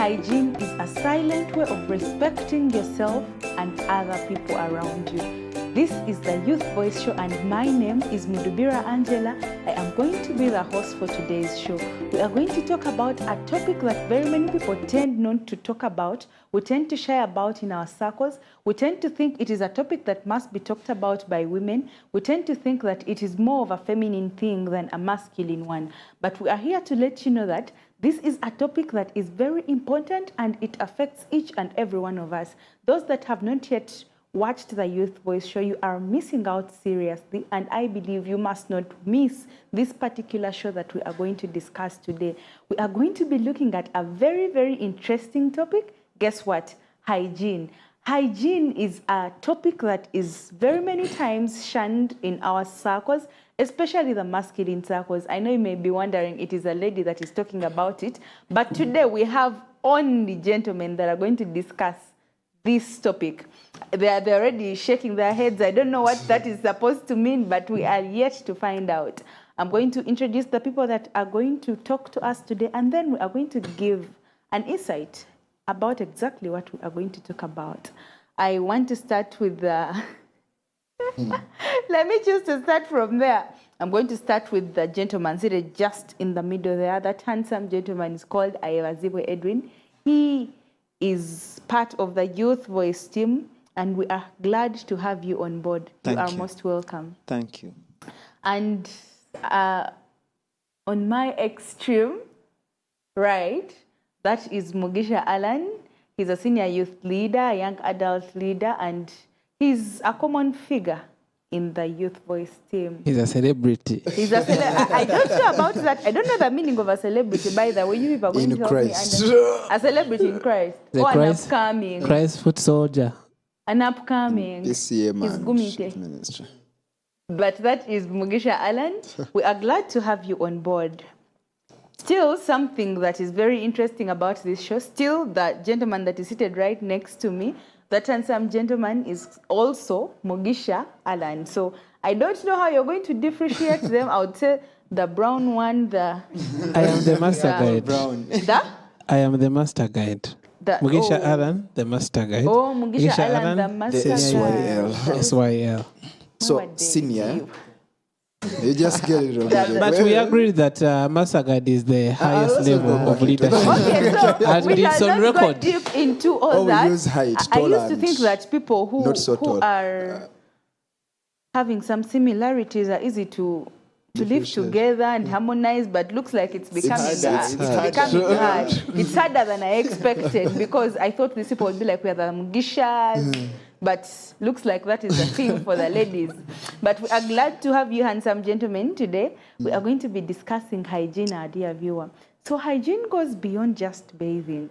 hygiene is a silent way of respecting yourself and other people around you. This is the Youth Voice Show, and my name is Mudubira Angela. I am going to be the host for today's show. We are going to talk about a topic that very many people tend not to talk about. We tend to shy about in our circles. We tend to think it is a topic that must be talked about by women. We tend to think that it is more of a feminine thing than a masculine one. But we are here to let you know that this is a topic that is very important and it affects each and every one of us. Those that have not yet watched the Youth Voice Show, you are missing out seriously, and I believe you must not miss this particular show that we are going to discuss today. We are going to be looking at a very, very interesting topic. Guess what? Hygiene. Hygiene is a topic that is very many times shunned in our circles, especially the masculine circles. I know you may be wondering it is a lady that is talking about it, but today we have only gentlemen that are going to discuss this topic. They're already shaking their heads. I don't know what that is supposed to mean, but we are yet to find out. I'm going to introduce the people that are going to talk to us today, and then we are going to give an insight about exactly what we are going to talk about. I want to start with the... Let me choose to start from there. I'm going to start with the gentleman seated just in the middle there. That handsome gentleman is called Ayewaziwe Edwin. He is part of the Youth Voice team, and we are glad to have you on board. You are most welcome. Thank you. And on my extreme right, that is Mugisha Alan. He's a senior youth leader, a young adult leader, and he's a common figure in the Youth Voice team. He's a celebrity. He's a I don't know about that. I don't know the meaning of a celebrity, by the way. You people are going to help Christ. me understand. A celebrity in Christ. An upcoming. Christ foot soldier. An upcoming. PCA man. He's Gumite. Ministry. But that is Mugisha Alan. We are glad to have you on board. Still, something that is very interesting about this show, still the gentleman that is seated right next to me, that handsome gentleman is also Mugisha Alan. So I don't know how you're going to differentiate them. I would say the brown one, I am the master guide. Brown. I am the master guide. Mugisha Alan, the master guide. Oh, Mugisha Alan, the master guide. SYL. So, senior. You just get it wrong. But we agreed that master guide is the highest level of leadership. Okay, so and we it's shall on not go record. deep into all We that. use height, I tall used to and think that people who not so tall. are having some similarities are easy to live together and harmonize, but looks like it's becoming hard. It's harder than I expected, because I thought these people would be like, we are the Mugishas, but looks like that is a thing for the ladies. But we are glad to have you, handsome gentlemen, today. We are going to be discussing hygiene, our dear viewer. So hygiene goes beyond just bathing.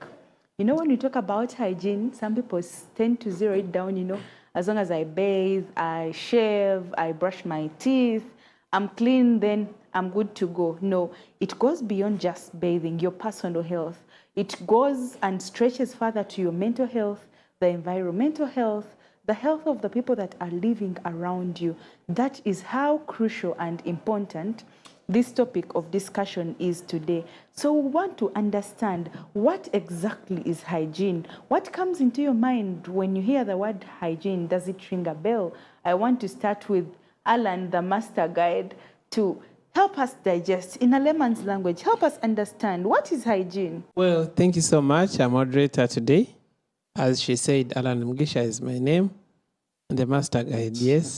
You know, when we talk about hygiene, some people tend to zero it down, you know, as long as I bathe, I shave, I brush my teeth, I'm clean, then I'm good to go. No, it goes beyond just bathing, your personal health. It goes and stretches further to your mental health, the environmental health, the health of the people that are living around you. That is how crucial and important this topic of discussion is today. So we want to understand, what exactly is hygiene? What comes into your mind when you hear the word hygiene? Does it ring a bell? I want to start with Alan, the master guide, to help us digest in a layman's language. Help us understand, what is hygiene? Well, thank you so much. I'm moderator today. As she said, Alan Mugisha is my name. And the master guide, yes.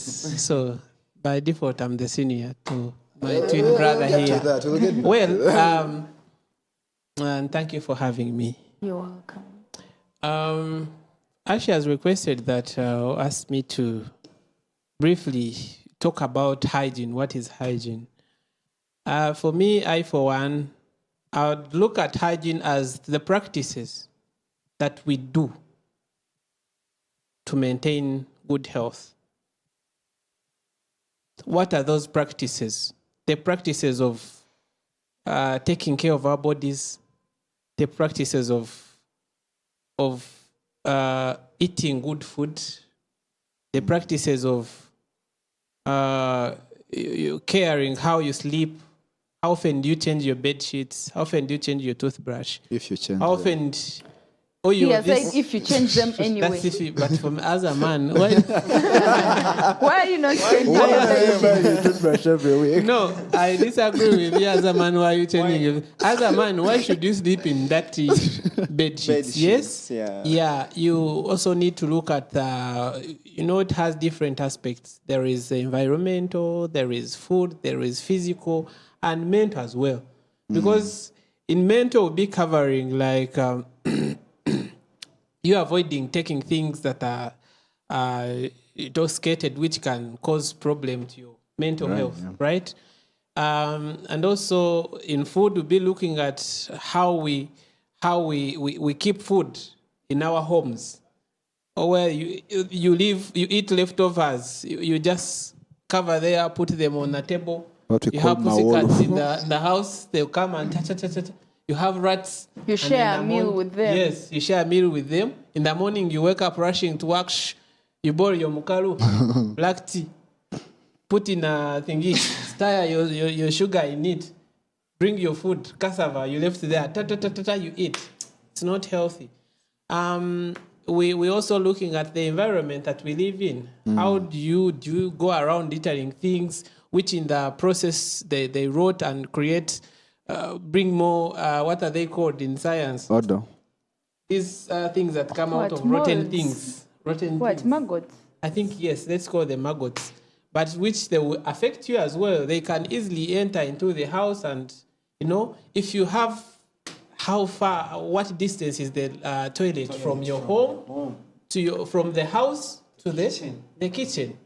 So by default, I'm the senior to my twin brother here. Well, and thank you for having me. You're welcome. Ashley has requested that asked me to briefly talk about hygiene. What is hygiene? For me, for one, I would look at hygiene as the practices that we do to maintain good health. What are those practices? The practices of taking care of our bodies, the practices of eating good food, the practices of caring how you sleep. How often do you change your bed sheets? How often do you change your toothbrush? If you change How often Oh, He has said if you change them anyway. That's if you, but from as a man, why? Why are you not changing Why them? are you buying your toothbrush every week? No, I disagree with you as a man. Why are you changing it? As a man, why should you sleep in dirty bed sheets? Yes? Yeah. Yeah, you also need to look at, it has different aspects. There is environmental, there is food, there is physical, and mental as well. Because in mental, we'll be covering like you avoiding taking things that are intoxicated, which can cause problem to your mental health, right? And also in food, we'll be looking at how we keep food in our homes, or where you eat leftovers, you just cover there, put them on the table. What we You call have pussycats mawolo. in the house, they'll come and you have rats. You and share in a the meal morning- with them. Yes, you share a meal with them. In the morning, you wake up rushing to work. You boil your mukalu, black tea, put in a thingy, stir your sugar in it, bring your food, cassava, you left there, you eat. It's not healthy. We're also looking at the environment that we live in. How do you go around littering things, which in the process they wrote and create, bring more, what are they called in science? Order. These things that come out What, of rotten molds? things. Rotten What, things. maggots? I think, yes, let's call them maggots. But which they will affect you as well. They can easily enter into the house and, if you have, what distance is the toilet from your home to from the house to the kitchen?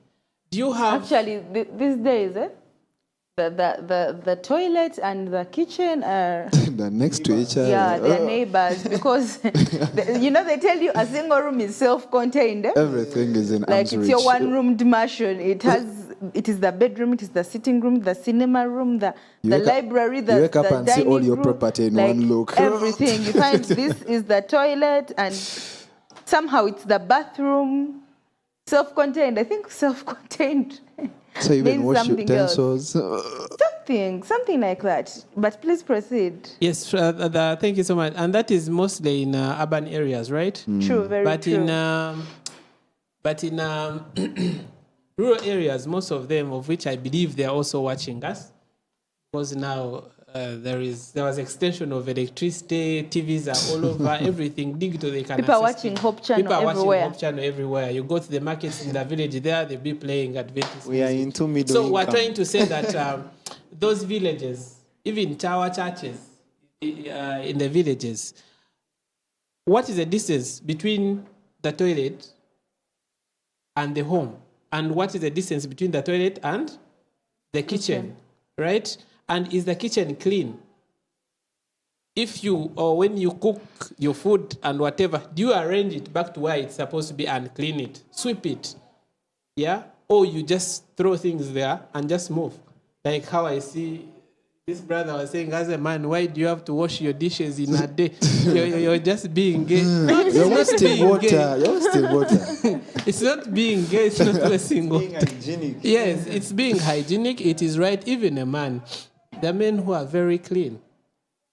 Do you have... Actually, these days, the toilet and the kitchen are... They're next to each other. Yeah, they're neighbors because, they tell you a single room is self-contained. Everything is in Like arm's it's reach. your one-roomed mansion. It is the bedroom, it is the sitting room, the cinema room, the wake up- library, you the wake up the and see dining all your room, property in like one look. Everything. You find this is the toilet and somehow it's the bathroom. Self-contained. I think self-contained So even means wash something else. utensils. Something like that. But please proceed. Yes, thank you so much. And that is mostly in urban areas, right? True, very But true. in rural areas, most of them, of which I believe they are also watching us, because now there was extension of electricity, TVs are all over, everything digital. They can People are access watching it. Hope Channel People are everywhere. watching Hope Channel everywhere. You go to the markets in the village, there they'll be playing Adventist We are music. into middle So income. we're trying to say that those villages, even tower churches in the villages, what is the distance between the toilet and the home? And what is the distance between the toilet and the kitchen, right? And is the kitchen clean? If you, or when you cook your food and whatever, do you arrange it back to where it's supposed to be and clean it, sweep it, yeah? Or you just throw things there and just move? Like how I see this brother was saying, as a man, why do you have to wash your dishes in a day? You're just being gay. You're wasting water. You're wasting water. It's not being gay, it's not wasting Being water. hygienic. Yes, it's being hygienic. It is right. Even a man, the men who are very clean.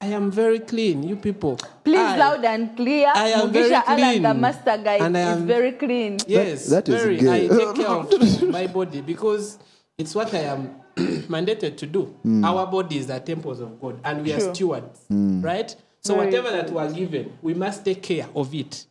I am very clean, you people. Please, I- loud and clear. I am very Mugisha Alan, clean. the master guy, And I is am- very clean. Yes, That is very. gay. I take care of my body because it's what I am mandated to do. Our bodies are temples of God, and we are True. stewards, right? So Very whatever that we are given, we must take care of it.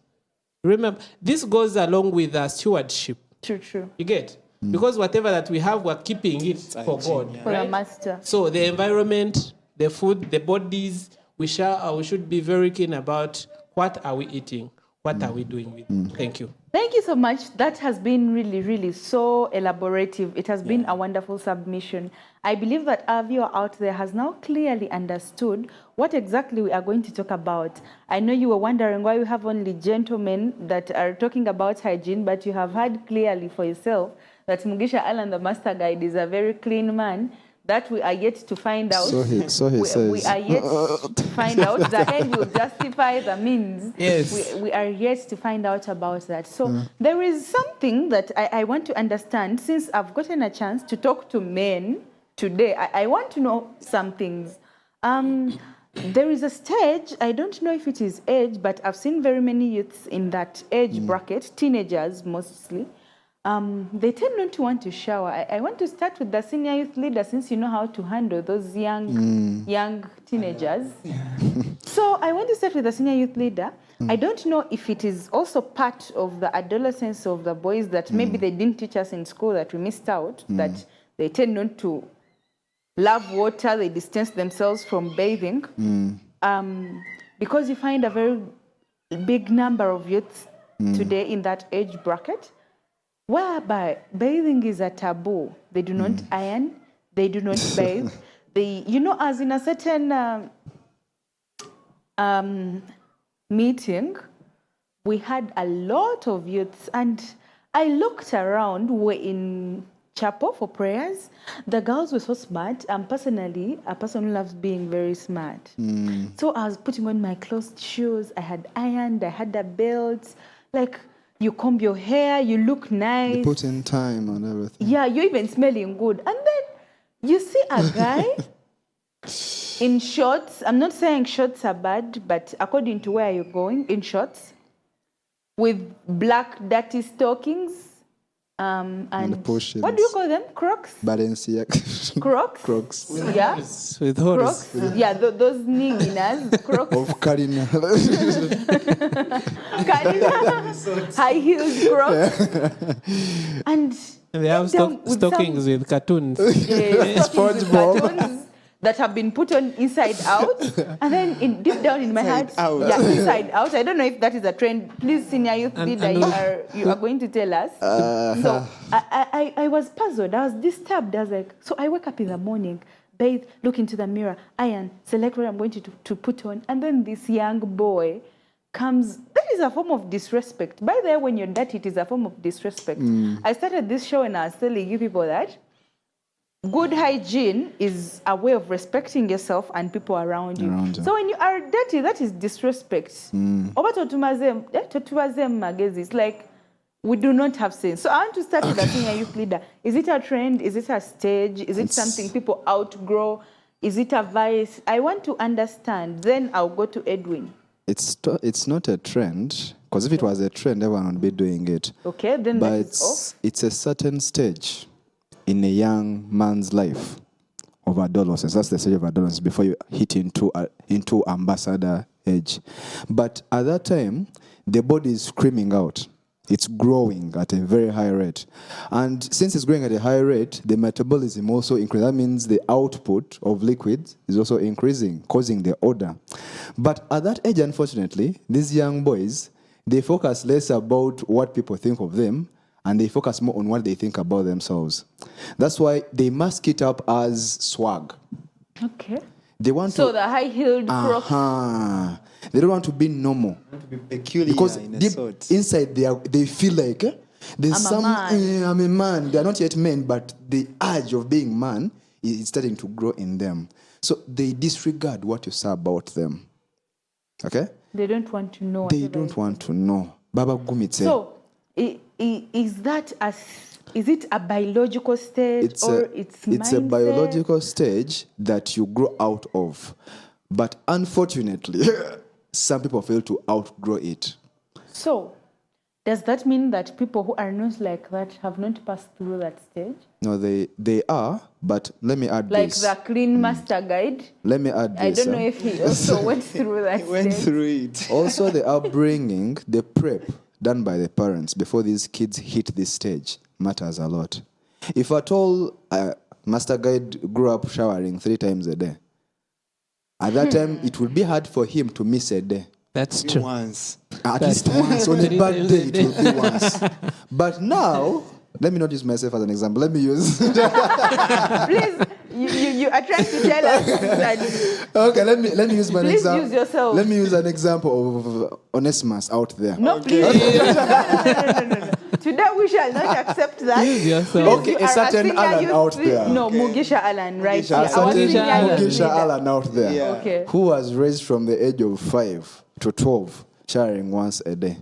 Remember, this goes along with stewardship. True. You get? Because whatever that we have, we're keeping it for God. yeah. For a Right? master. So the environment, the food, the bodies, we should be very keen about what are we eating, what are we doing with it. Thank you. Thank you so much. That has been really, really so elaborative. It has been a wonderful submission. I believe that our viewer out there has now clearly understood what exactly we are going to talk about. I know you were wondering why we have only gentlemen that are talking about hygiene, but you have heard clearly for yourself that Mugisha Alan, the master guide, is a very clean man. That we are yet to find out. So he says. We are yet to find out. The end will justify the means. Yes. We are yet to find out about that. So there is something that I want to understand. Since I've gotten a chance to talk to men today, I want to know some things. there is a stage, I don't know if it is age, but I've seen very many youths in that age bracket, teenagers mostly. They tend not to want to shower. I want to start with the senior youth leader, since you know how to handle those young teenagers. So I want to start with the senior youth leader. I don't know if it is also part of the adolescence of the boys that maybe they didn't teach us in school, that we missed out, that they tend not to love water, they distance themselves from bathing. Because you find a very big number of youths today in that age bracket, whereby bathing is a taboo. They do not iron, they do not bathe. They, you know, as in a certain meeting, we had a lot of youths, and I looked around, we were in chapel for prayers. The girls were so smart. I'm personally a person who loves being very smart. So I was putting on my closed shoes. I had ironed, I had the belts. Like, you comb your hair, you look nice. You put in time and everything. Yeah, you're even smelling good. And then you see a guy in shorts. I'm not saying shorts are bad, but according to where you're going, in shorts, with black dirty stockings. And what do you call them? Crocs? Balenciaga. Crocs? Crocs. Yeah. With horse. Crocs? Yeah, those nigginas. Crocs. Of Karina. High heels Crocs. And They have stockings with cartoons. stockings with cartoons that have been put on inside out, and then deep down in my heart, inside out. I don't know if that is a trend. Please, senior youth leader, you are going to tell us. So I was puzzled. I was disturbed. I was like, so I wake up in the morning, bathe, look into the mirror, iron, select what I'm going to put on, and then this young boy comes. That is a form of disrespect. By the way, when you're dirty, it is a form of disrespect. I started this show and I was telling you people that good hygiene is a way of respecting yourself and people around you. So when you are dirty, that is disrespect. It's like we do not have sense. So I want to start with a senior youth leader. Is it a trend? Is it a stage? Is it something people outgrow? Is it a vice? I want to understand. Then I'll go to Edwin. It's not a trend, because if it was a trend, everyone would be doing it. Okay, then but that is off. It's a certain stage in a young man's life of adolescence. That's the stage of adolescence before you hit into ambassador age. But at that time, the body is screaming out. It's growing at a very high rate. And since it's growing at a high rate, the metabolism also increases. That means the output of liquids is also increasing, causing the odor. But at that age, unfortunately, these young boys, they focus less about what people think of them, and they focus more on what they think about themselves. That's why they mask it up as swag. Okay. They want so the high-heeled Crocs. They don't want to be normal. To be peculiar because in a deep sort. inside they feel like I'm a man. They are not yet men, but the urge of being man is starting to grow in them. So they disregard what you say about them. Okay? They don't want to know. They don't want to know. Baba Gumitse. So is it a biological stage it's a biological stage that you grow out of. But unfortunately, some people fail to outgrow it. So, does that mean that people who are not like that have not passed through that stage? No, they are, but let me add like this. Like the Clean Master Guide? Let me add this. I don't know if he also went through that stage. Went through it. Also, the upbringing, the prep done by the parents before these kids hit this stage matters a lot. If at all Master Guide grew up showering 3 times a day, at that time, it would be hard for him to miss a day. That's true. Once. At least once. On a bad day, it will be once. But now, let me not use myself as an example. Let me use... Please, you are trying to tell us that... Okay, let me use my example. Please use yourself. Let me use an example of Onesimus out there. No, please. No. Today we shall not accept that. Use yourself. Okay, a certain Alan out there. No, Mugisha Alan, right here. A certain Mugisha Alan out there. Yeah. Okay. Who was raised from the age of 5 to 12, showering once a day.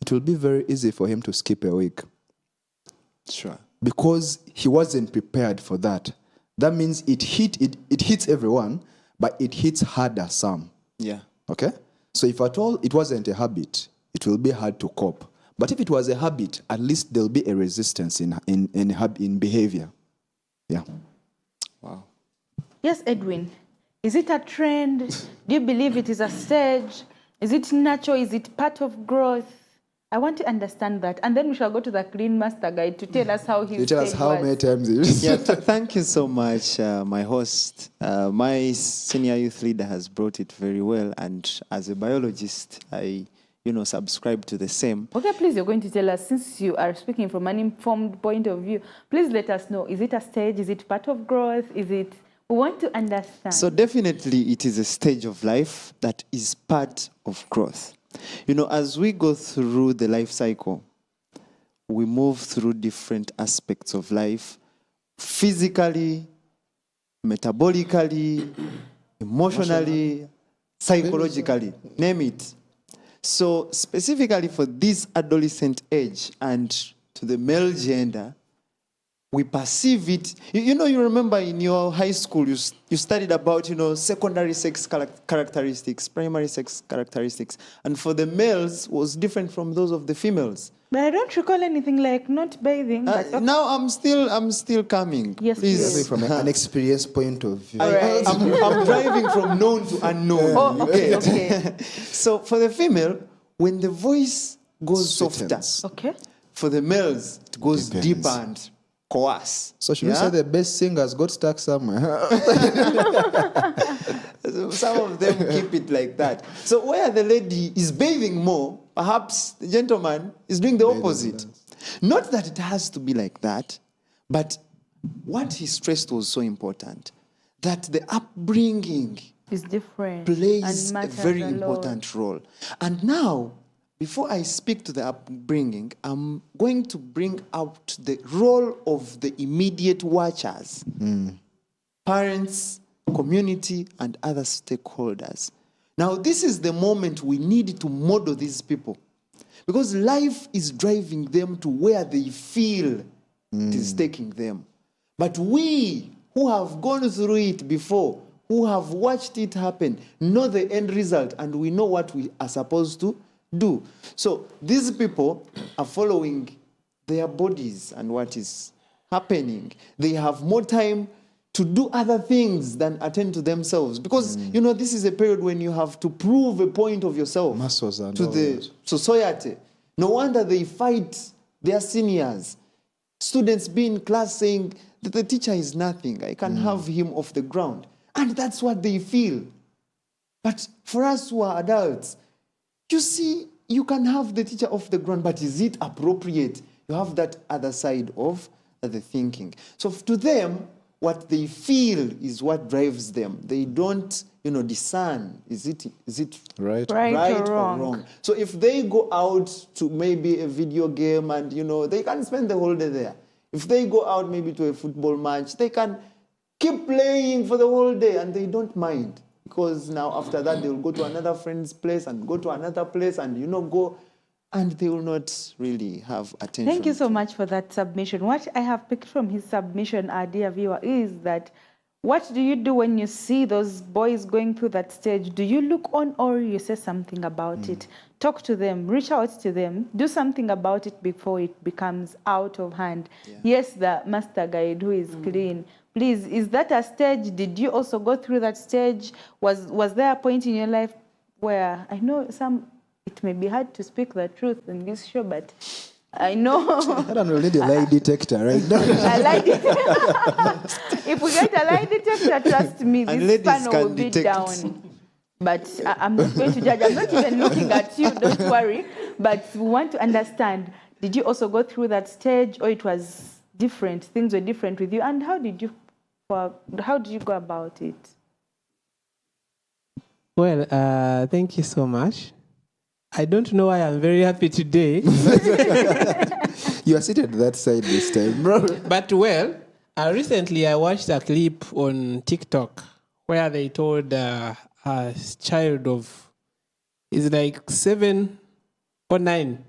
It will be very easy for him to skip a week. Sure. Because he wasn't prepared for that. That means it hits everyone, but it hits harder some. Yeah. Okay? So if at all it wasn't a habit, it will be hard to cope. But if it was a habit, at least there'll be a resistance in behavior. Yeah. Wow. Yes, Edwin. Is it a trend? Do you believe it is a stage? Is it natural? Is it part of growth? I want to understand that. And then we shall go to the Clean Master Guide to tell us how his You tell us stage how was. many times it is. Yeah, thank you so much, my host. My senior youth leader has brought it very well, and as a biologist, I, subscribe to the same. Okay, please, you're going to tell us, since you are speaking from an informed point of view, please let us know, is it a stage? Is it part of growth? We want to understand. So definitely it is a stage of life that is part of growth. As we go through the life cycle, we move through different aspects of life, physically, metabolically, emotionally, psychologically, name it. So specifically for this adolescent age and to the male gender, we perceive it. You remember in your high school, you studied about, secondary sex characteristics, primary sex characteristics. And for the males, was different from those of the females. But I don't recall anything like not bathing. But okay. Now I'm still coming. Yes, please. From an experience point of view. Right. I'm driving from known to unknown. Oh, okay. So for the female, when the voice goes Sweetens. softer, Okay. for the males, it goes Depends. deeper and coarse. So should we say the best singers got stuck somewhere? Some of them keep it like that. So where the lady is bathing more, perhaps the gentleman is doing the opposite. Not that it has to be like that, but what he stressed was so important, that the upbringing It's different. plays and a matters very a lot. important role. And now, before I speak to the upbringing, I'm going to bring out the role of the immediate watchers, parents, community, and other stakeholders. Now, this is the moment we need to model these people, because life is driving them to where they feel it is taking them. But we who have gone through it before, who have watched it happen, know the end result, and we know what we are supposed to do. So these people are following their bodies and what is happening. They have more time to do other things than attend to themselves. Because, this is a period when you have to prove a point of yourself Muscles and to all the that. society. No wonder they fight their seniors. Students be in class saying that the teacher is nothing. I can have him off the ground. And that's what they feel. But for us who are adults, you see, you can have the teacher off the ground, but is it appropriate? You have that other side of the thinking. So to them, what they feel is what drives them. They don't, discern, is it Right. Right or wrong. So if they go out to maybe a video game and, they can spend the whole day there. If they go out maybe to a football match, they can keep playing for the whole day and they don't mind. Because now after that, they will go to another friend's place and go to another place and, go, and they will not really have attention. Thank you so much for that submission. What I have picked from his submission, our dear viewer, is that what do you do when you see those boys going through that stage? Do you look on or you say something about it? Talk to them, reach out to them, do something about it before it becomes out of hand. Yeah. Yes, the master guide who is clean. Please, is that a stage? Did you also go through that stage? Was there a point in your life where, I know it may be hard to speak the truth in this show, but I know. I don't know, we need a lie detector right now. A lie detector. If we get a lie detector, trust me, And this ladies panel can will be detect. down. But I'm not going to judge. I'm not even looking at you, don't worry. But we want to understand, did you also go through that stage or it was different? Things were different with you? And how did you go about it? Well, thank you so much. I don't know why I'm very happy today. You are seated that side this time, bro. But recently I watched a clip on TikTok where they told a child of, is like 7 or 9.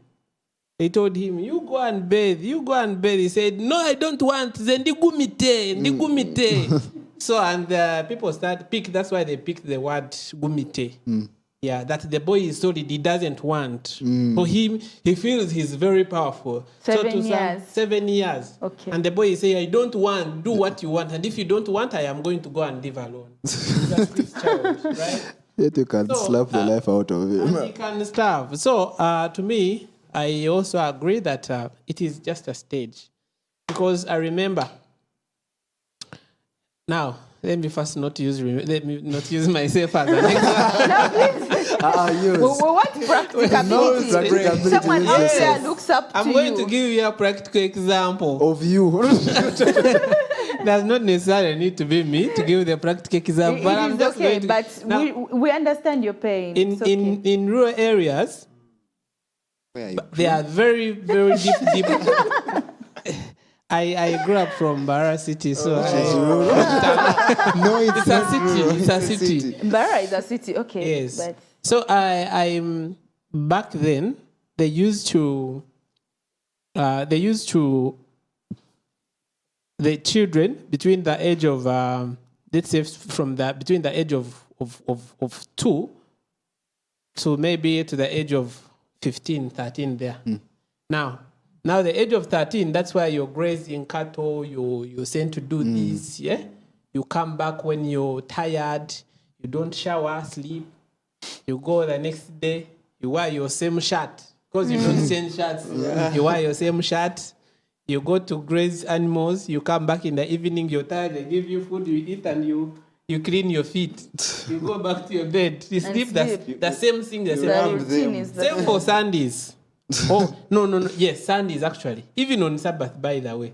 They told him, you go and bathe. He said, no, I don't want. Then ndigumite. So, and people that's why they picked the word gumite. Yeah, that the boy is solid, he doesn't want. For him, he feels he's very powerful. 7 years. 7 years. Okay. And the boy is saying, I don't want, do what you want. And if you don't want, I am going to go and live alone. That's this child, right? Yet you can slap the life out of him. He can starve. So, to me, I also agree that it is just a stage. Because I remember, now, let me not use myself as an example. No, please. We want practicability. Someone out there looks up to you. I'm going to give you a practical example. Of you. Does not necessarily need to be me to give the practical example. It But I'm is just okay, going to, but now, we understand your pain. It's okay. in rural areas, Where are you? they are very, very deep. I grew up from Bara City, so No, it's a city. It's a city. Mbara is a city, okay. Yes. But So I'm back then. They used to the children between the age of let's say between the age of 2 to maybe to the age of 15, 13 there. Now the age of 13, that's where you're grazing cattle, you're sent to do this, yeah? You come back when you're tired, you don't shower, sleep, you go the next day, you wear your same shirt. Because you don't change shirts. You wear your same shirt, you go to graze animals, you come back in the evening, you're tired, they give you food, you eat, and you clean your feet. You go back to your bed, you sleep. The same thing, the same thing. Same for Sundays. Oh, no. Yes, Sundays actually. Even on Sabbath, by the way.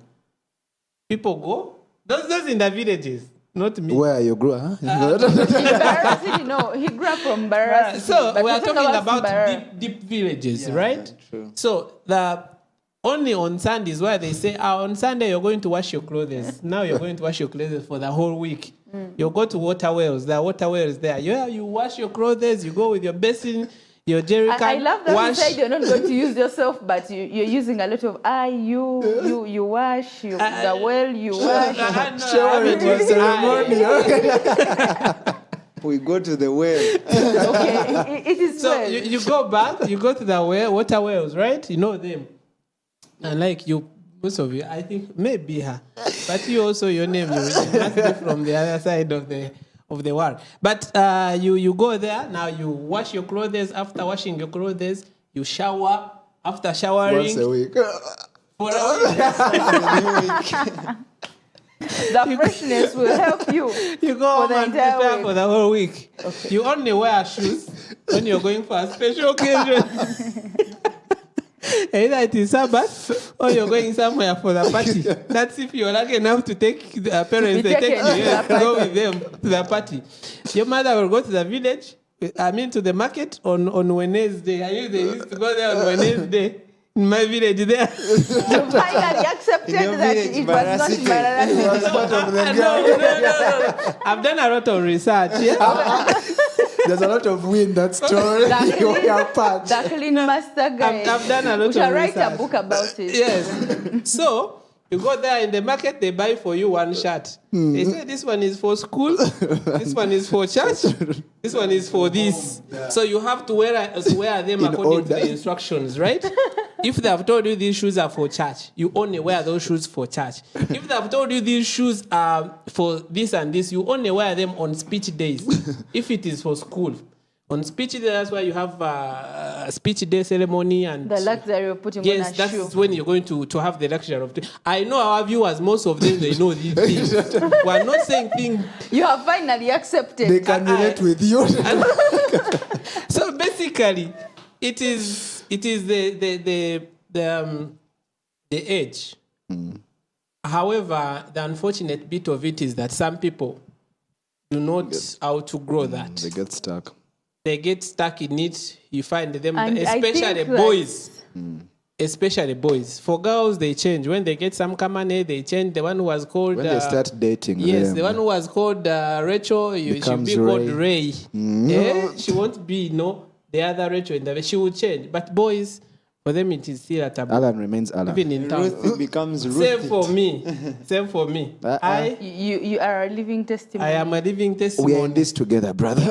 People go. Those in the villages, not me. Where you grew up? Mbara City, no, he grew up from Mbara City. So but we are talking about Mbara. deep villages, Yeah, right? true. So only on Sundays where they say, on Sunday you're going to wash your clothes. Now you're going to wash your clothes for the whole week. You go to water wells. There are water wells there. Yeah, you wash your clothes. You go with your basin, your jerry can. I love that you said you're not going to use yourself, but you're using a lot of you wash, the well you wash. We go to the well. Okay, it is So well. you go back, you go to the water wells, right? You know them. And like you, most of you, I think maybe her, but you also, your name, you must be from the other side of the world. But you go there, now you wash your clothes. After washing your clothes, you shower. After showering, Once a week. for a week, The freshness will help you. you go For home the and entire prepare week. for the whole week. Okay. You only wear shoes when you're going for a special occasion. Either it is Sabbath or you're going somewhere for the party. That's if you're lucky enough to take the parents, they take you here to go with them to the party. Your mother will go to the village, to the market on Wednesday. They used to go there on Wednesday. In my village there. You finally accepted In your that village, it was not Mbara City. No. I've done a lot of research. Yeah? There's a lot of wind that story. You are part. The clean master guy. I've done a lot We shall of write a research. book about it. Yes. So you go there in the market, they buy for you one shirt. They say this one is for school, this one is for church, this one is for this. So you have to wear them according to the instructions, right? If they have told you these shoes are for church, you only wear those shoes for church. If they have told you these shoes are for this and this, you only wear them on speech days. If it is for school. On speech day, that's why you have a speech day ceremony and The luxury of putting yes, on a that's shoe. when you're going to have the luxury of. I know our viewers, most of them they know these things. We're not saying things. You have finally accepted. They can relate with you. So basically, it is the age. However, the unfortunate bit of it is that some people do not outgrow that. They get stuck. They get stuck in it. You find them, And I especially think boys. Especially boys. For girls, they change. When they get some money, they change. The one who was called... When they start dating yes, them, the one who was called Rachel, she'll becomes be called Ray. Ray. Yeah? She won't be, the other Rachel. She will change. But boys, For them, it is still a taboo. Alan remains Alan. Even in town. Ruth becomes Ruth. Same for me. Same for me. You are a living testimony. I am a living We testimony. are in this together, brother.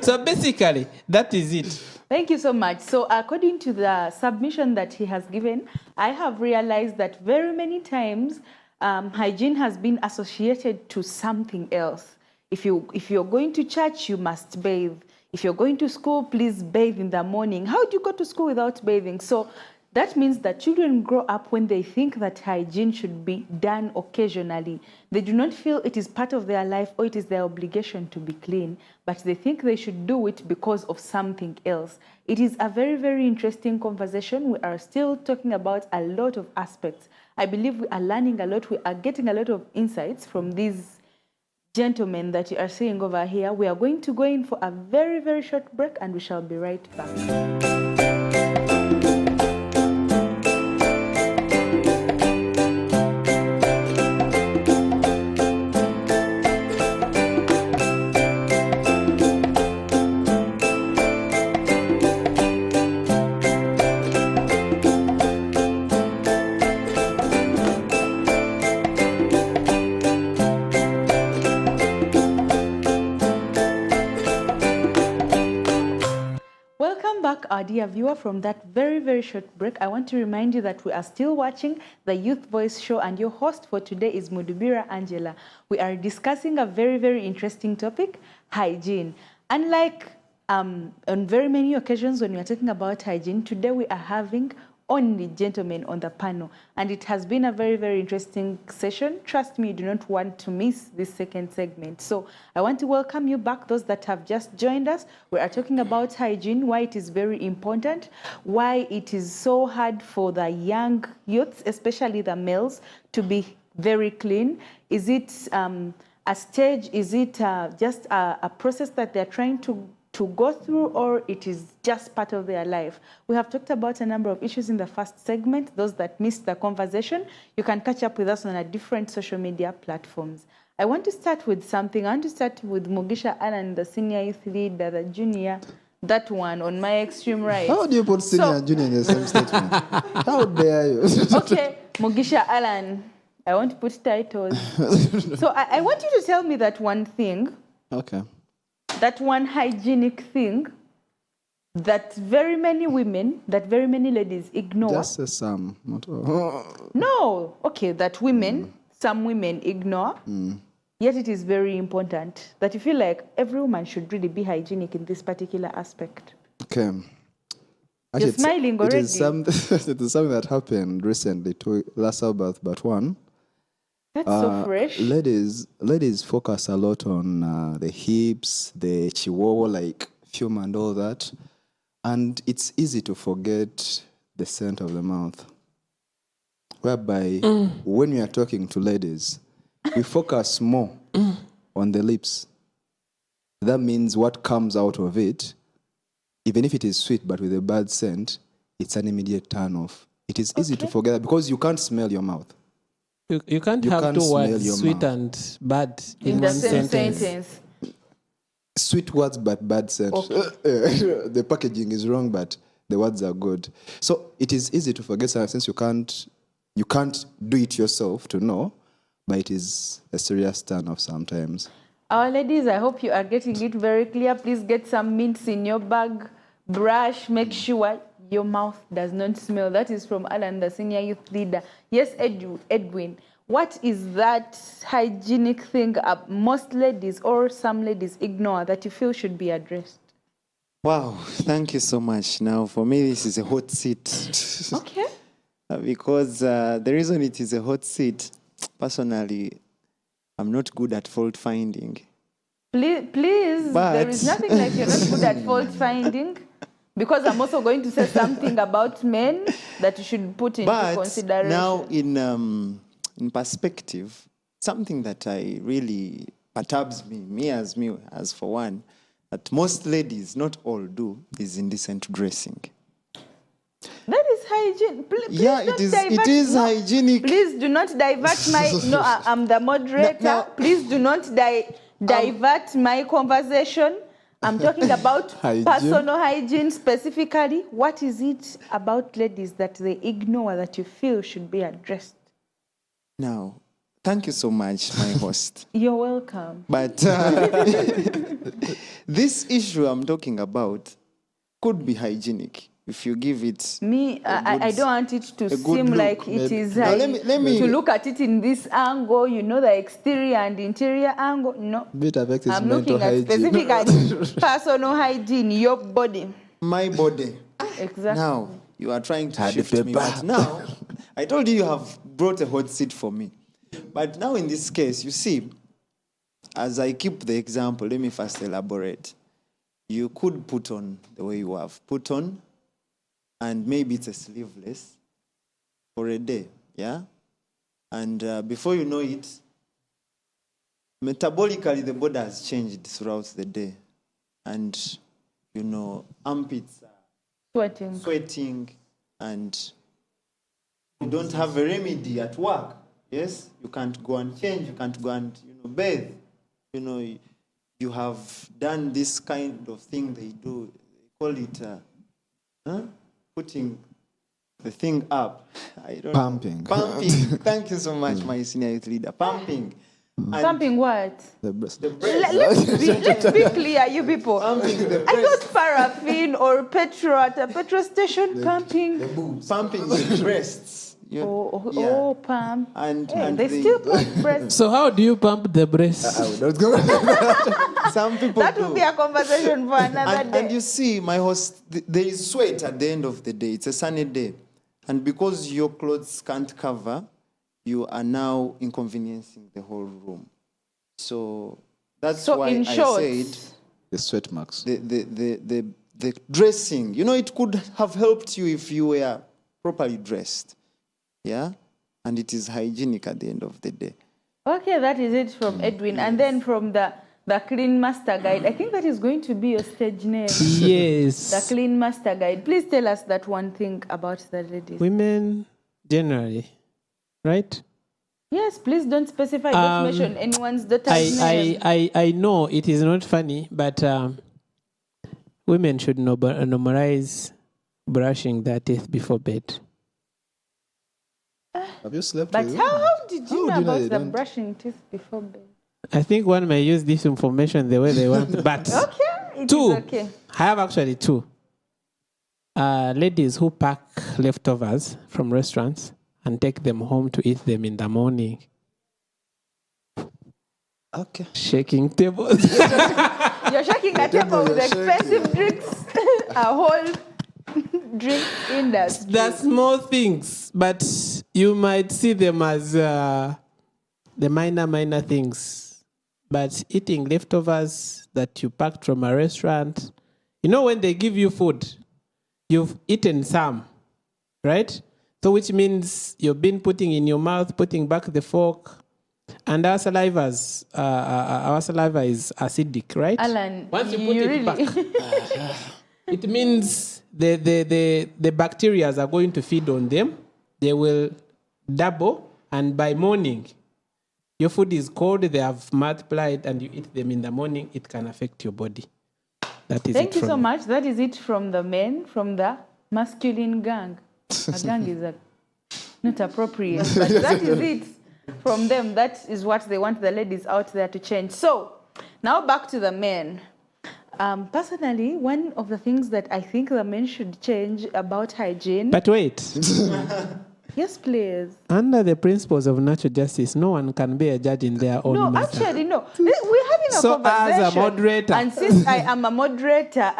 So basically, that is it. Thank you so much. So according to the submission that he has given, I have realized that very many times hygiene has been associated to something else. If you're going to church, you must bathe. If you're going to school, please bathe in the morning. How do you go to school without bathing? So that means that children grow up when they think that hygiene should be done occasionally. They do not feel it is part of their life or it is their obligation to be clean, but they think they should do it because of something else. It is a very, very interesting conversation. We are still talking about a lot of aspects. I believe we are learning a lot. We are getting a lot of insights from these gentlemen that you are seeing over here. We are going to go in for a very, very short break and we shall be right back. Our dear viewer, from that very, very short break, I want to remind you that we are still watching the Youth Voice Show, and your host for today is Mudubira Angela. We are discussing a very, very interesting topic, hygiene. Unlike on very many occasions when we are talking about hygiene, today we are having only gentlemen on the panel, and it has been a very, very interesting session. Trust me, you do not want to miss this second segment. So I want to welcome you back, those that have just joined us. We are talking about hygiene, why it is very important, why it is so hard for the young youths, especially the males, to be very clean. Is it a stage? Is it just a process that they're trying to go through, or it is just part of their life? We have talked about a number of issues in the first segment. Those that missed the conversation, you can catch up with us on our different social media platforms. I want to start with something. I want to start with Mugisha Alan, the senior youth leader, the junior, that one on my extreme right. How do you put senior and junior in the same statement? How dare you? Okay, Mugisha Alan, I want to put titles. So I want you to tell me that one thing. Okay. That one hygienic thing that very many women, that very many ladies ignore. Just say some. Not all. No. Okay, that women, some women ignore, yet it is very important that you feel like every woman should really be hygienic in this particular aspect. Okay. You're smiling already. It is something that happened recently to last Sabbath, but one. That's so fresh. Ladies focus a lot on the hips, the chihuahua, like fume and all that. And it's easy to forget the scent of the mouth. Whereby, when we are talking to ladies, we focus more on the lips. That means what comes out of it, even if it is sweet but with a bad scent, it's an immediate turn off. It is easy to forget that because you can't smell your mouth. You can't have two words, sweet and bad, in the one same sentence. Sweet words but bad scent. Okay. The packaging is wrong, but the words are good. So it is easy to forget since you can't do it yourself to know, but it is a serious turn off sometimes. Our ladies, I hope you are getting it very clear. Please get some mints in your bag, brush, make sure your mouth does not smell. That is from Alan, the senior youth leader. Yes, Edwin, what is that hygienic thing most ladies or some ladies ignore that you feel should be addressed? Wow, thank you so much. Now, for me, this is a hot seat. Okay. Because the reason it is a hot seat, personally, I'm not good at fault finding. Please, there is nothing like you're not good at fault finding. Because I'm also going to say something about men that you should put into consideration. Now, in perspective, something that I really perturbs me as for one, that most ladies, not all do, is indecent dressing. That is hygiene. Please it is hygienic. Please do not divert my... No, I'm the moderator. No. Please do not divert my conversation. I'm talking about Hygiene. personal hygiene specifically. What is it about ladies that they ignore that you feel should be addressed? Now, thank you so much, my host. You're welcome. But this issue I'm talking about could be hygienic if you give it. Me, I don't want it to seem look, like it maybe. is Now, let me- to look at it in this angle, the exterior and interior angle. No. Bit affects I'm mental looking at hygiene. specifically personal hygiene, your body. My body. Exactly. Now, you are trying to Had shift the me. paper. But now, I told you have brought a hot seat for me. But now in this case, you see, as I keep the example, let me first elaborate. You could put on the way you have put on, and maybe it's a sleeveless for a day, yeah? And before you know it, metabolically, the body has changed throughout the day. And, armpits are sweating, and you don't have a remedy at work. Yes, you can't go and change, you can't go and bathe. You have done this kind of thing they do. They call it putting the thing up. I don't Pumping. know. Pumping. Thank you so much, my senior youth leader. Pumping. And Pumping what? The breast. the breast. Let's be clear, you people. Pumping the I breast. thought paraffin or petrol at a petrol station pumping. Pumping the breasts. Yeah. Oh, pump. And They still pump breast. So how do you pump the breast? I will not go. some people That do. will be a conversation for another day. And you see, my host, there is sweat at the end of the day. It's a sunny day. And because your clothes can't cover, you are now inconveniencing the whole room. So that's So why in I short, said The sweat marks. the dressing. It could have helped you if you were properly dressed. Yeah? And it is hygienic at the end of the day. okay, that is it from Edwin. And then from the Clean Master Guide, I think that is going to be your stage name. The Yes. Clean Master Guide. Please tell us that one thing about the ladies. Women generally, right? Yes, please don't specify. Don't mention anyone's daughter's name. I know it is not funny, but women should normalize brushing their teeth before bed. Have you slept But with how did you know How do you know about they the don't? brushing teeth before bed? I think one may use this information the way they want, but Okay, it two. is okay. I have actually two. Ladies who pack leftovers from restaurants and take them home to eat them in the morning. Okay. Shaking tables. You're shaking a table with you're expensive drinks, a whole drink industry. They're small things, but you might see them as the minor things. But eating leftovers that you packed from a restaurant, when they give you food, you've eaten some, right? So which means you've been putting in your mouth, putting back the fork, and our saliva is acidic, right? Alan, Once you you put it really... back, it means the bacteria are going to feed on them. They will double, and by morning, your food is cold, they have multiplied, and you eat them in the morning, it can affect your body. That is Thank it you so from much. That is it from the men, from the masculine gang. A gang is not appropriate, but that is it from them. That is what they want the ladies out there to change. So, now back to the men. Personally, one of the things that I think the men should change about hygiene... But wait, Yes, please. under the principles of natural justice, no one can be a judge in their own No, matter. actually, no. We're having a So conversation. as a moderator- And since I am a moderator,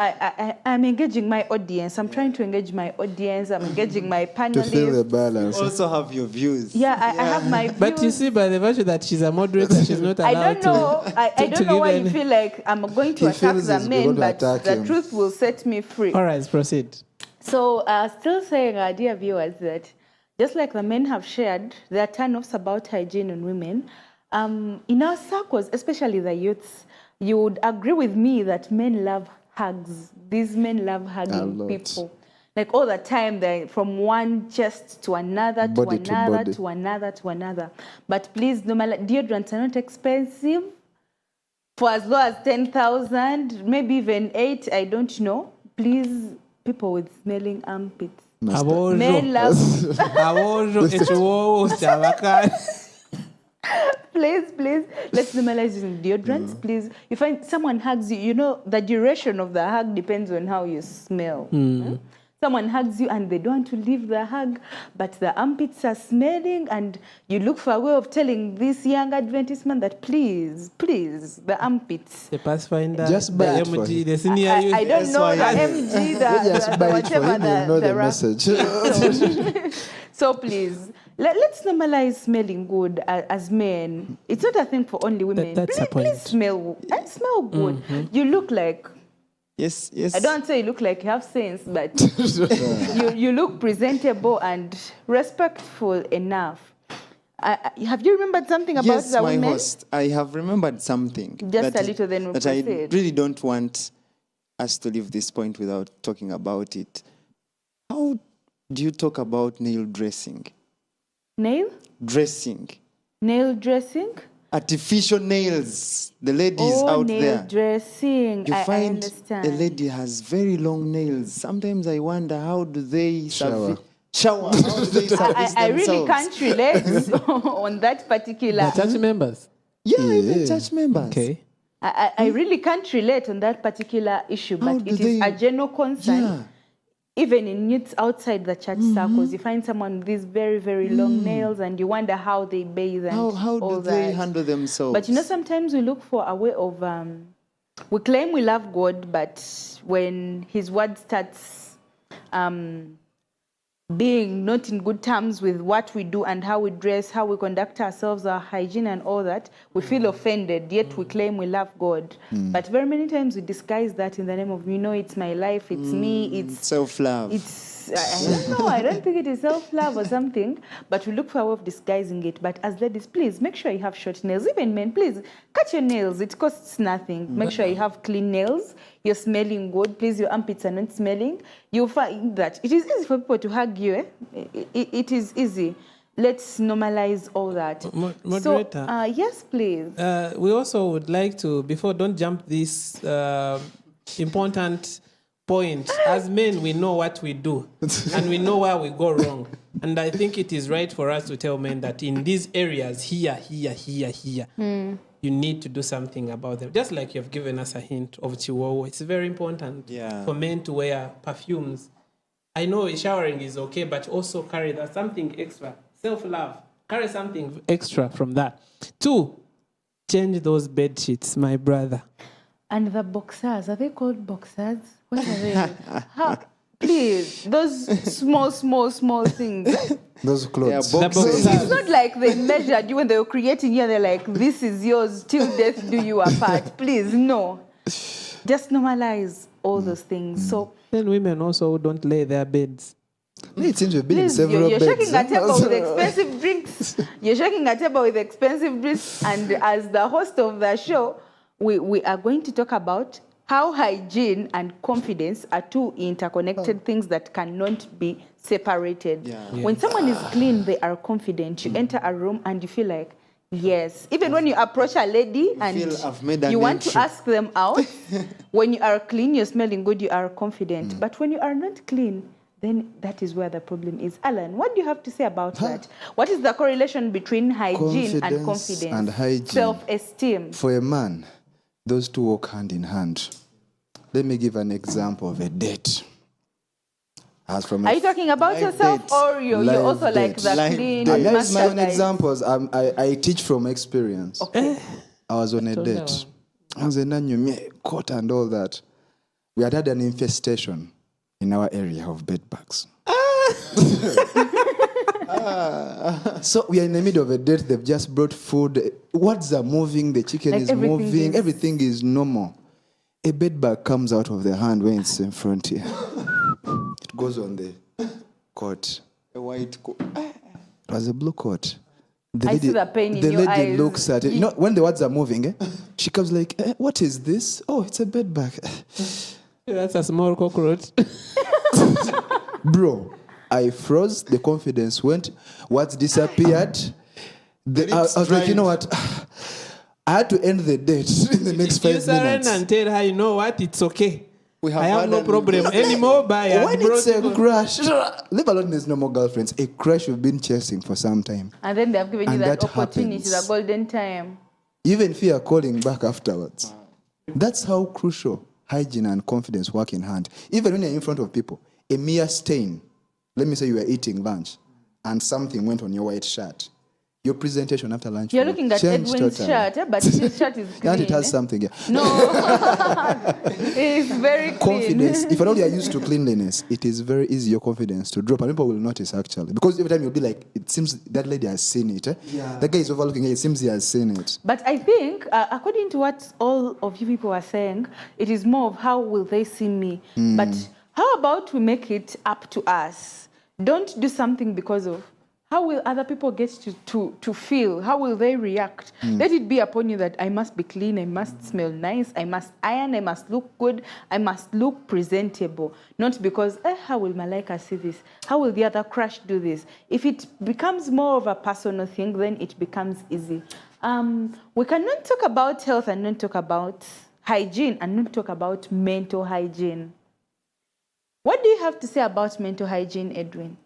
I'm engaging my audience. I'm trying to engage my audience. I'm engaging my To feel the panelists. balance. Also have your views. Yeah, I have my views. But you see, by the virtue that she's a moderator, she's not allowed I don't know. I to don't know why give you any- feel like I'm going to He attack feels the he's men, going to but attack the him. truth will set me free. All right, proceed. So, still saying, dear viewers, that just like the men have shared their turn-offs about hygiene on women, in our circles, especially the youths, you would agree with me that men love hugs. These men love hugging lot. people. Like all the time, they're from one chest to another, Body to to another, body. to another, to another. But please, deodorants are not expensive. for as low as 10,000, maybe even 8, I don't know. Please, people with smelling armpits. Abojo. Men love, Abojo, echiwowo, chavakali. please, let's normalize using deodorants, please. You find someone hugs you, you know, the duration of the hug depends on how you smell. Someone hugs you and they don't want to leave the hug, but the armpits are smelling, and you look for a way of telling this young Adventist man that please, the armpits. The Pathfinder, Just the buy it for MG, him. the senior youth. I don't know the MG, Just the buy it for whatever, him, you know the rap. message. So please, let's normalize smelling good as men. It's not a thing for only women. That's a please point. smell good. You look like, Yes. I don't say you look like you have sense, but you look presentable and respectful enough. Have you remembered something about Yes, the my women? host. I have remembered something. Just that a little, then we'll that I proceed. really don't want us to leave this point without talking about it. How do you talk about nail dressing? Nail dressing. Artificial nails. The ladies out nail there. dressing. You I find understand. a lady has very long nails. Sometimes I wonder, how do they Shower. How do they service I really themselves? can't relate on that particular. The church members. Yeah, even Yeah. church members. Okay. I really can't relate on that particular issue, How but do it is they- a general concern. Yeah. Even in youths outside the church circles, you find someone with these very, very long nails, and you wonder how they bathe and How all do they that. handle themselves? But you know, sometimes we look for a way of. We claim we love God, but when His word starts being not in good terms with what we do and how we dress, how we conduct ourselves, our hygiene and all that, we feel offended, yet we claim we love God. But very many times we disguise that in the name of, it's my life, it's me, it's self-love. I don't know. I don't think it is self-love or something, but we look for a way of disguising it. But as ladies, please make sure you have short nails. Even men, please cut your nails. It costs nothing. Make sure you have clean nails. You're smelling good. Please, your armpits are not smelling. You'll find that it is easy for people to hug you. It is easy. Let's normalize all that. Moderator. So, yes, please. We also would like to, don't jump this important point. As men, we know what we do and we know where we go wrong. And I think it is right for us to tell men that in these areas, here, you need to do something about them. Just like you've given us a hint of Chihuahua. It's very important for men to wear perfumes. I know showering is okay, but also carry that something extra. Self-love. Carry something extra from that. 2, change those bed sheets, my brother. And the boxers, are they called boxers? What are they? Please, those small things. Those clothes. They are boxes. It's not like they measured you when they were creating here. They're like, this is yours till death do you apart. Please, no. Just normalize all those things. So, Then women also don't lay their beds. It seems we've been in please, several you're beds. shaking a table with expensive drinks. You're shaking a table with expensive drinks. And as the host of the show, we are going to talk about how hygiene and confidence are two interconnected things that cannot be separated. When someone is clean, they are confident. You enter a room and you feel like, yes. Even when you approach a lady and you want to ask them out, when you are clean, you're smelling good, you are confident. But when you are not clean, then that is where the problem is. Alan, what do you have to say about that? What is the correlation between hygiene and confidence? And hygiene. Self-esteem. For a man, those two walk hand in hand. Let me give an example of a date. Are you talking about yourself date. or you're also like the Live clean date. That's my own master guy? examples. I teach from experience. Okay. I was on a date. I was in a coat and all that. We had an infestation in our area of bed bugs. So we are in the middle of a date. They've just brought food. Words are moving. The chicken Like is everything moving. is- Everything is normal. A bed bug comes out of the hand when it's in front here. It goes on the coat. A white coat. It was a blue coat. I see the pain in the your lady eyes. looks at it. You know, when the words are moving, she comes like, what is this? Oh, it's a bed bug. That's a small cockroach. Bro, I froze. The confidence went. Words disappeared. I was like, you know what? I had to end the date in the next You 5 surrender minutes. and tell her, you know what, it's okay. We have I have no other problem anymore. Bye. I When brought it's a you- crush, leave alone there's no more girlfriends. A crush you've been chasing for some time. And then they have given you And that that opportunity, happens. the golden time. You even fear calling back afterwards. That's how crucial hygiene and confidence work in hand. Even when you're in front of people, a mere stain. Let me say you were eating lunch and something went on your white shirt. Your presentation after lunch. You're will looking at change Edwin's totally. shirt, but his shirt is clean. And it has something. Yeah. No, it's very clean. Confidence, if at all you're used to cleanliness, it is very easy your confidence to drop. And people will notice actually. Because every time you'll be like, it seems that lady has seen it. Yeah. The guy is overlooking it, it seems he has seen it. But I think, according to what all of you people are saying, it is more of how will they see me. But how about we make it up to us? Don't do something because of how will other people get to feel? How will they react? Let it be upon you that I must be clean, I must smell nice, I must iron, I must look good, I must look presentable. Not because, how will Malaika see this? How will the other crush do this? If it becomes more of a personal thing, then it becomes easy. We cannot talk about health and not talk about hygiene and not talk about mental hygiene. What do you have to say about mental hygiene, Edwin?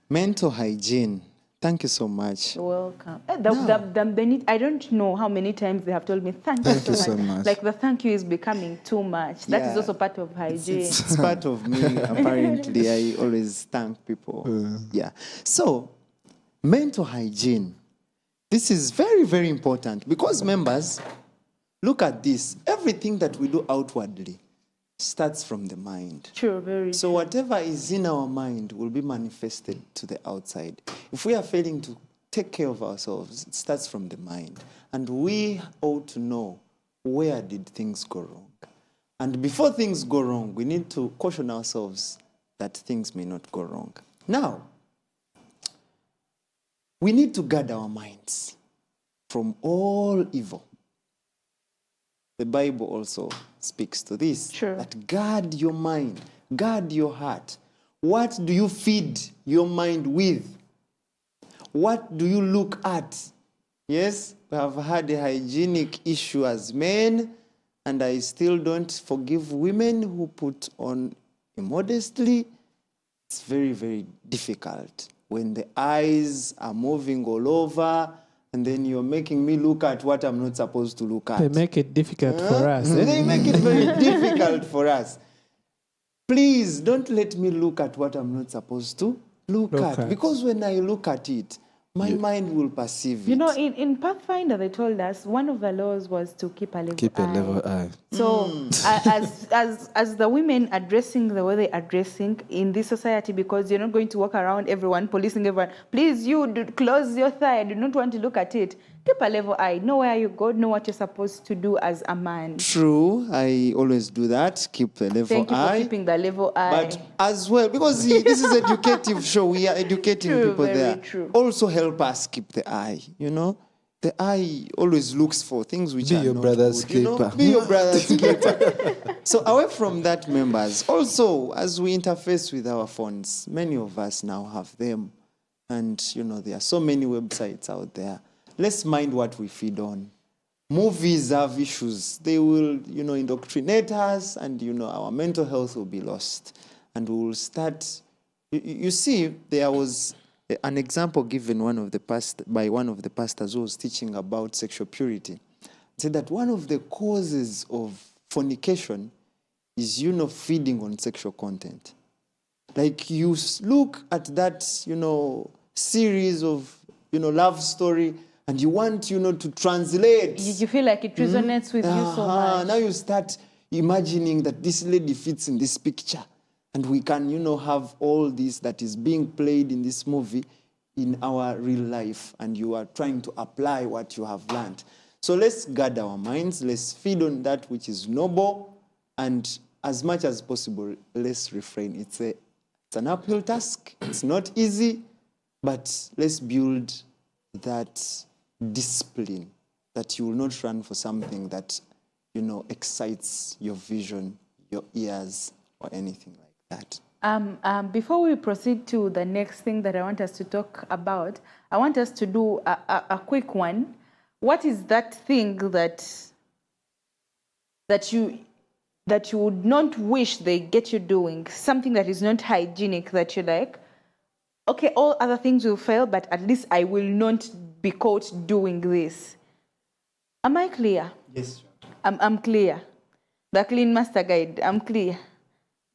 Mental hygiene. Thank you so much. You're welcome. I don't know how many times they have told me, thank you so much. Like the thank you is becoming too much. That is Yeah. also part of hygiene. It's part of me, apparently. I always thank people. Yeah. So, mental hygiene. This is very, very important because members, look at this. Everything that we do outwardly starts from the mind. True, very So true. whatever is in our mind will be manifested to the outside. If we are failing to take care of ourselves, it starts from the mind. And we ought to know where did things go wrong. And before things go wrong, we need to caution ourselves that things may not go wrong. Now, we need to guard our minds from all evil. The Bible also speaks to this. Sure. That guard your mind, guard your heart. What do you feed your mind with? What do you look at? Yes, we have had a hygienic issue as men, and I still don't forgive women who put on immodestly. It's very, very difficult when the eyes are moving all over, and then you're making me look at what I'm not supposed to look at. They make it difficult for us. Eh? They make it very difficult for us. Please don't let me look at what I'm not supposed to look at. Because when I look at it, my mind will perceive it. You know, in Pathfinder, they told us one of the laws was to keep a level Keep a eye. level eye. So as the women addressing the way they're addressing in this society, because you're not going to walk around everyone, policing everyone, please, you do close your thigh, I do not want to look at it. Keep a level eye. Know where you go, know what you're supposed to do as a man. True, I always do that. Keep the level Thank you for eye. keeping the level eye. But as well, because this is educative show, we are educating True, people very there. true. Also help us keep the eye, you know. The eye always looks for things which Be are your not brother's good, you know? keeper. Be your brother's keeper. So away from that, members, also as we interface with our phones, many of us now have them. And, you know, there are so many websites out there. Let's mind what we feed on. Movies have issues. They will, you know, indoctrinate us, and, you know, our mental health will be lost. And we will start... You see, there was an example given by one of the pastors who was teaching about sexual purity. He said that one of the causes of fornication is, you know, feeding on sexual content. Like you look at that, you know, series of, you know, love story, and you want, you know, to translate. You feel like it resonates with you so much. Now you start imagining that this lady fits in this picture. And we can, you know, have all this that is being played in this movie in our real life. And you are trying to apply what you have learned. So let's guard our minds. Let's feed on that which is noble. And as much as possible, let's refrain. It's an uphill task. It's not easy. But let's build that discipline that you will not run for something that, you know, excites your vision, your ears, or anything like that. Before we proceed to the next thing that I want us to talk about, I want us to do a quick one. what is that thing that you would not wish they get you doing? Something that is not hygienic that you're like, okay, all other things will fail, but at least I will not be caught doing this. Am I clear? Yes. I'm clear. The Clean Master Guide, I'm clear.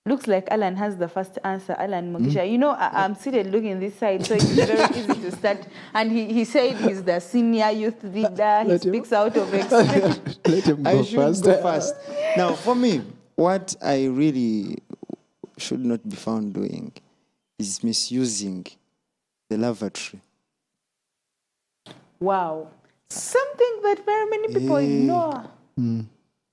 Looks like Alan has the first answer. Alan Mogisha. You know, I'm seated looking this side, so it's very easy to start. And he said he's the senior youth leader. He speaks out of experience. Let him go I should first. go first. Now, for me, what I really should not be found doing is misusing the lavatory. Wow. Something that very many people ignore.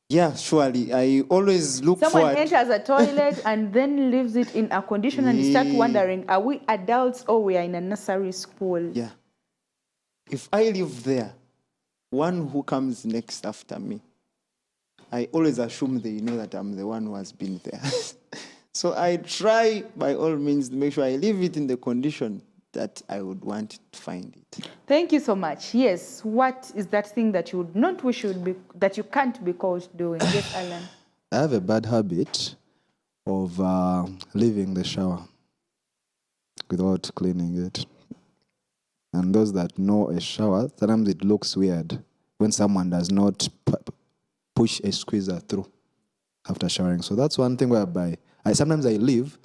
Yeah, surely. I always look Someone forward. enters a toilet and then leaves it in a condition and you start wondering, are we adults or we are in a nursery school? Yeah. If I live there, one who comes next after me, I always assume they know that I'm the one who has been there. So I try by all means to make sure I leave it in the condition that I would want to find it. Thank you so much. Yes. What is that thing that you would not wish you would be, that you can't be caught doing? Yes, Alan. I have a bad habit of leaving the shower without cleaning it. And those that know a shower, sometimes it looks weird when someone does not push a squeezer through after showering. So that's one thing whereby sometimes I leave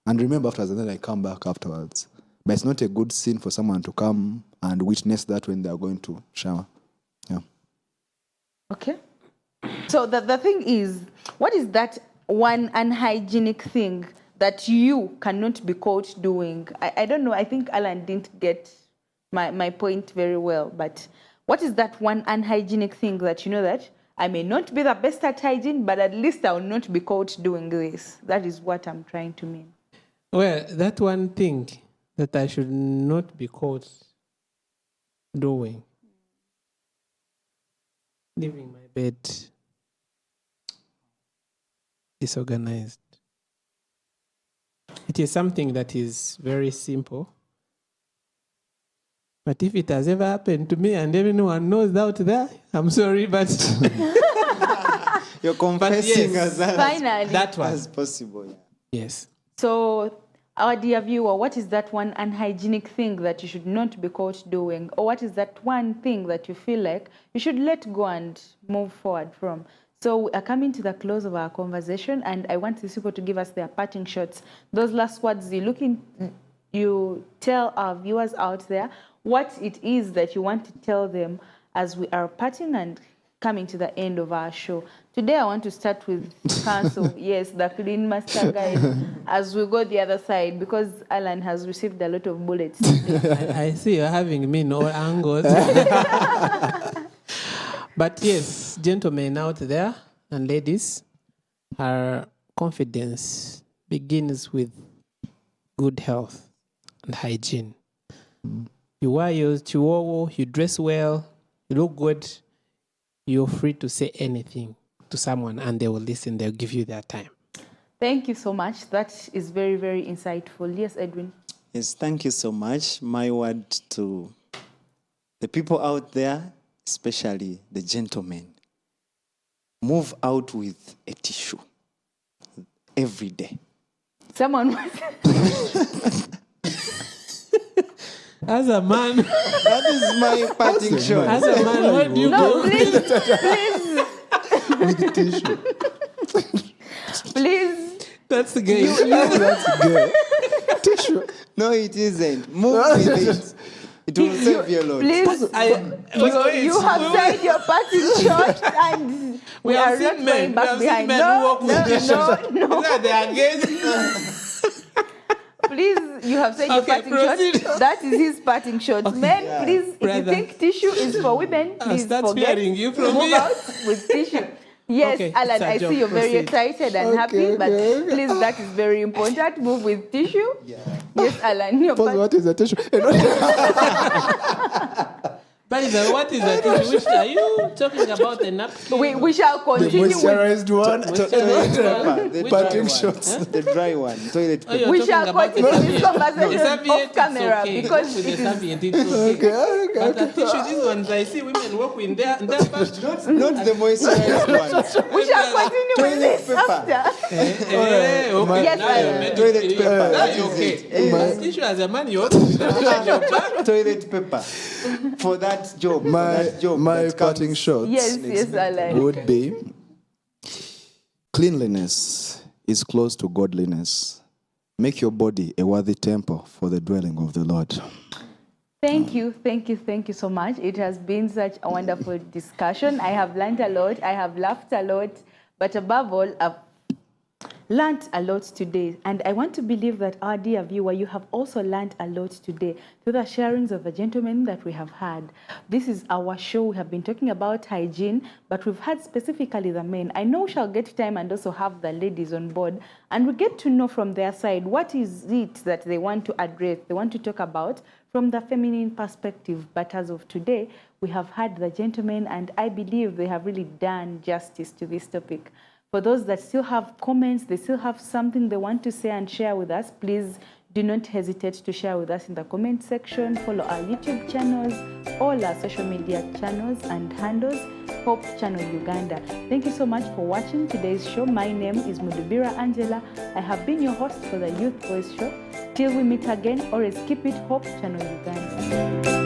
and remember afterwards, and then I come back afterwards. But it's not a good scene for someone to come and witness that when they are going to shower. Yeah. Okay. So the thing is, what is that one unhygienic thing that you cannot be caught doing? I don't know. I think Alan didn't get my point very well. But what is that one unhygienic thing that you know that I may not be the best at hygiene, but at least I will not be caught doing this? That is what I'm trying to mean. Well, that one thing that I should not be caught doing, leaving my bed disorganized. It is something that is very simple. But if it has ever happened to me and everyone knows out there, I'm sorry, but You're confessing yes, Finally. that one. as possible. Yeah. Yes. So, our dear viewer, what is that one unhygienic thing that you should not be caught doing? Or what is that one thing that you feel like you should let go and move forward from? So we are coming to the close of our conversation, and I want these people to give us their parting shots. Those last words you tell our viewers out there what it is that you want to tell them as we are parting and coming to the end of our show. Today, I want to start with Council, yes, the Clean Master Guide, as we go the other side, because Alan has received a lot of bullets today. I see you're having me in all angles. But yes, gentlemen out there and ladies, our confidence begins with good health and hygiene. You wear your chihuahua, you dress well, you look good, you're free to say anything to someone and they will listen, they'll give you their time. Thank you so much. That is very, very insightful. Yes, Edwin. Yes, thank you so much. My word to the people out there, especially the gentlemen, move out with a tissue every day. Someone was... As a man, That is my parting shot. as a man, what do you No, go? please, please, With the tissue. please. That's the game. That's good. Tissue. No, it isn't. Move with it. It will save you a lot. Please, you have said your parting shot, and we are not going back behind. No, They are against. Please, you have said your Okay, parting proceed. shot. That is his parting shot. Men, please, if Brother. you think tissue is for women, please start forget. fearing you from Move here. out with tissue. Yes, Okay, Alan, it's a I joke. see you're very Proceed. excited and happy, but please, that is very important. Move with tissue. Yes, Alan, your Pause, part- what is the tissue? But what is that tissue? Which are you talking about? The napkin? We shall The continue with. moisturized one. Toilet paper, the Which dry Parting one? shots. Huh? The dry one, toilet Oh, paper. you're We talking shall about the continue this serviette. conversation The serviette, off camera it's okay. because With it the is. serviette, it's okay. Okay. But the tissue, these ones, I see women work with their part. Not the moisturized one. We shall continue with Toilet this paper. after. Okay, Yes, now I you am. made Toilet it. paper, That's that is okay. it. But tissue as a man, you ought to change your back. Toilet paper for that job. My that parting comes. shots Yes, Alan. would be cleanliness is close to godliness. Make your body a worthy temple for the dwelling of the Lord. Thank you so much. It has been such a wonderful discussion. I have learned a lot. I have laughed a lot. But above all, I've learned a lot today. And I want to believe that our dear viewer, you have also learned a lot today through the sharings of the gentlemen that we have had. This is our show. We have been talking about hygiene, but we've had specifically the men. I know we shall get time and also have the ladies on board. And we get to know from their side what is it that they want to address, they want to talk about from the feminine perspective. But as of today, we have had the gentlemen, and I believe they have really done justice to this topic. For those that still have comments, they still have something they want to say and share with us, please do not hesitate to share with us in the comment section. Follow our YouTube channels, all our social media channels and handles, Hope Channel Uganda. Thank you so much for watching today's show. My name is Mudubira Angela. I have been your host for the Youth Voice Show. Till we meet again, always keep it Hope Channel Uganda.